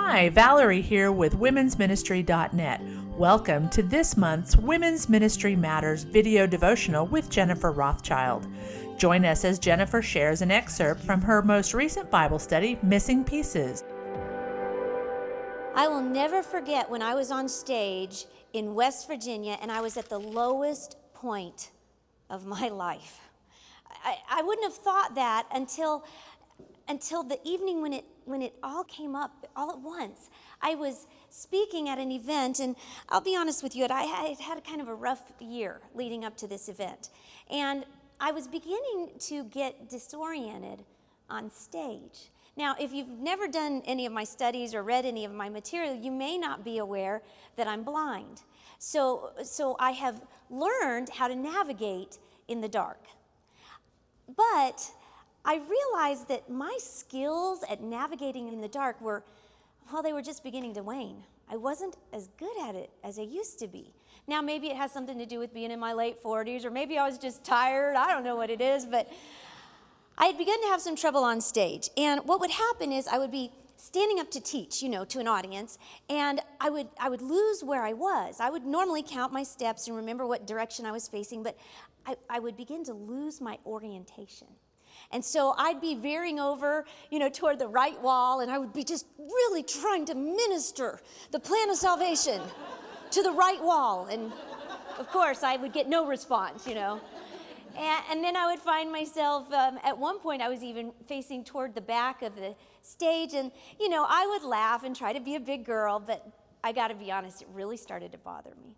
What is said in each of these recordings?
Hi, Valerie here with womensministry.net. Welcome to this month's Women's Ministry Matters video devotional with Jennifer Rothschild. Join us as Jennifer shares an excerpt from her most recent Bible study, Missing Pieces. I will never forget when I was on stage in West Virginia and I was at the lowest point of my life. I wouldn't have thought that until the evening when it all came up all at once. I was speaking at an event, and I'll be honest with you, I had kind of a rough year leading up to this event. And I was beginning to get disoriented on stage. Now, if you've never done any of my studies or read any of my material, you may not be aware that I'm blind. So I have learned how to navigate in the dark. But I realized that my skills at navigating in the dark they were just beginning to wane. I wasn't as good at it as I used to be. Now, maybe it has something to do with being in my late 40s, or maybe I was just tired. I don't know what it is, but I had begun to have some trouble on stage. And what would happen is I would be standing up to teach, to an audience, and I would lose where I was. I would normally count my steps and remember what direction I was facing, but I would begin to lose my orientation. And so I'd be veering over, toward the right wall, and I would be just really trying to minister the plan of salvation to the right wall. And of course, I would get no response, And then I would find myself, at one point I was even facing toward the back of the stage, and, I would laugh and try to be a big girl, but I gotta be honest, it really started to bother me.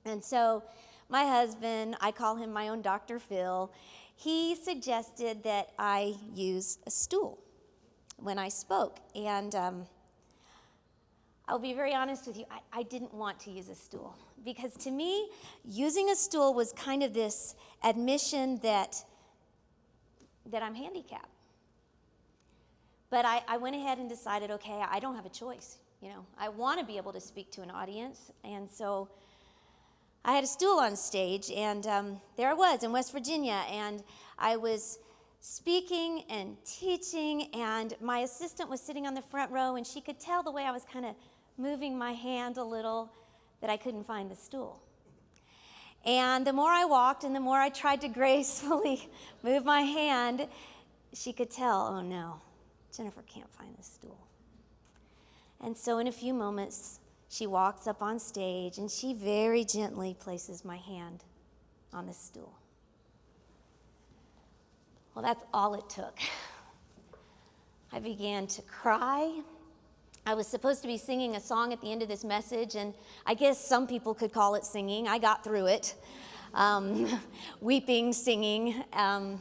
And so my husband, I call him my own Dr. Phil, he suggested that I use a stool when I spoke. And I'll be very honest with you, I didn't want to use a stool, because to me, using a stool was kind of this admission that I'm handicapped. But I went ahead and decided, okay, I don't have a choice. I want to be able to speak to an audience, and so I had a stool on stage, and there I was in West Virginia, and I was speaking and teaching, and my assistant was sitting on the front row, and she could tell the way I was kind of moving my hand a little that I couldn't find the stool. And the more I walked and the more I tried to gracefully move my hand, she could tell, oh no, Jennifer can't find the stool. And so in a few moments, she walks up on stage and she very gently places my hand on the stool. Well, that's all it took. I began to cry. I was supposed to be singing a song at the end of this message, and I guess some people could call it singing. I got through it, weeping, singing. And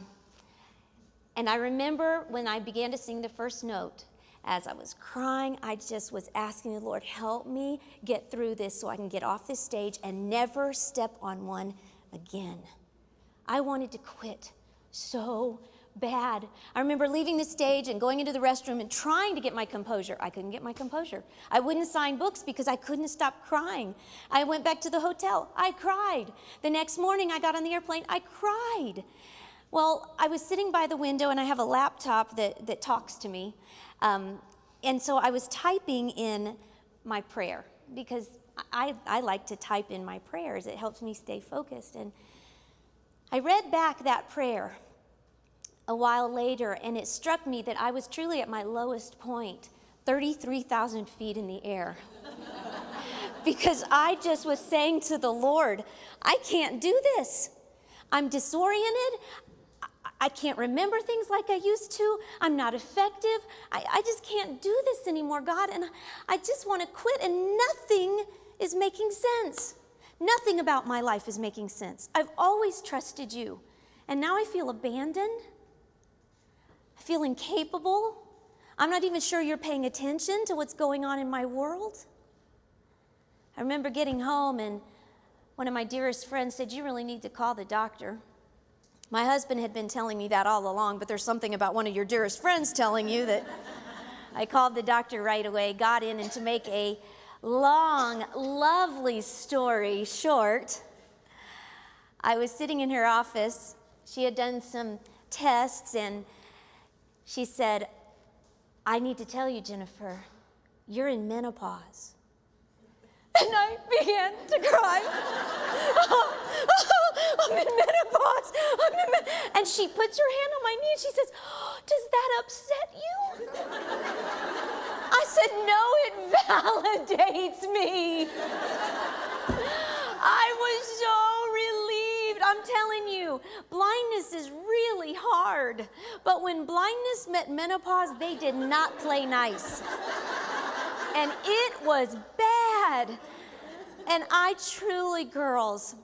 I remember when I began to sing the first note, as I was crying, I just was asking the Lord, help me get through this so I can get off this stage and never step on one again. I wanted to quit so bad. I remember leaving the stage and going into the restroom and trying to get my composure. I couldn't get my composure. I wouldn't sign books because I couldn't stop crying. I went back to the hotel. I cried. The next morning I got on the airplane. I cried. Well, I was sitting by the window, and I have a laptop that talks to me. And so I was typing in my prayer, because I like to type in my prayers. It helps me stay focused. And I read back that prayer a while later, and it struck me that I was truly at my lowest point, 33,000 feet in the air. Because I just was saying to the Lord, I can't do this. I'm disoriented. I can't remember things like I used to. I'm not effective. I just can't do this anymore, God, and I just want to quit, and nothing is making sense. Nothing about my life is making sense. I've always trusted you, and now I feel abandoned. I feel incapable. I'm not even sure you're paying attention to what's going on in my world. I remember getting home, and one of my dearest friends said, you really need to call the doctor. My husband had been telling me that all along, but there's something about one of your dearest friends telling you that. I called the doctor right away, got in, and to make a long, lovely story short, I was sitting in her office. She had done some tests, and she said, I need to tell you, Jennifer, you're in menopause. And I began to cry. I'm in menopause. And she puts her hand on my knee and she says, does that upset you? I said, no, it validates me. I was so relieved. I'm telling you, blindness is really hard. But when blindness met menopause, they did not play nice. And it was bad. And I truly, girls,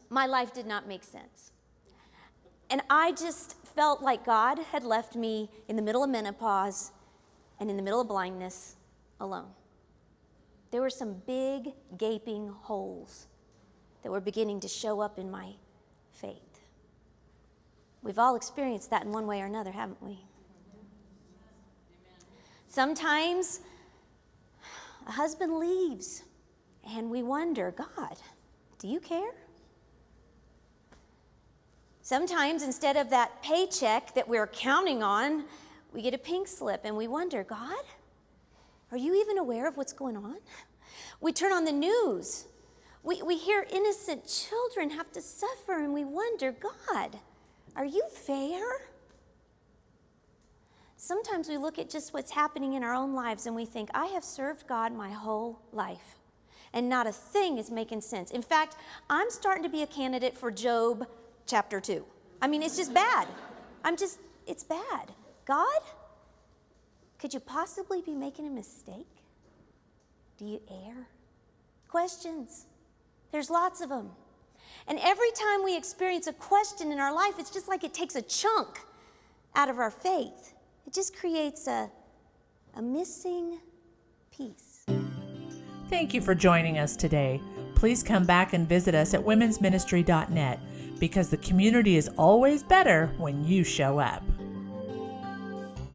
my life did not make sense. And I just felt like God had left me in the middle of menopause and in the middle of blindness alone. There were some big gaping holes that were beginning to show up in my faith. We've all experienced that in one way or another, haven't we? Sometimes a husband leaves and we wonder, God, do you care? Sometimes instead of that paycheck that we're counting on, we get a pink slip and we wonder, God, are you even aware of what's going on? We turn on the news. We hear innocent children have to suffer and we wonder, God, are you fair? Sometimes we look at just what's happening in our own lives and we think, I have served God my whole life and not a thing is making sense. In fact, I'm starting to be a candidate for Job chapter 2. I mean, it's just bad. It's bad. God, could you possibly be making a mistake? Do you err? Questions. There's lots of them. And every time we experience a question in our life, it's just like it takes a chunk out of our faith. It just creates a missing piece. Thank you for joining us today. Please come back and visit us at womensministry.net because the community is always better when you show up.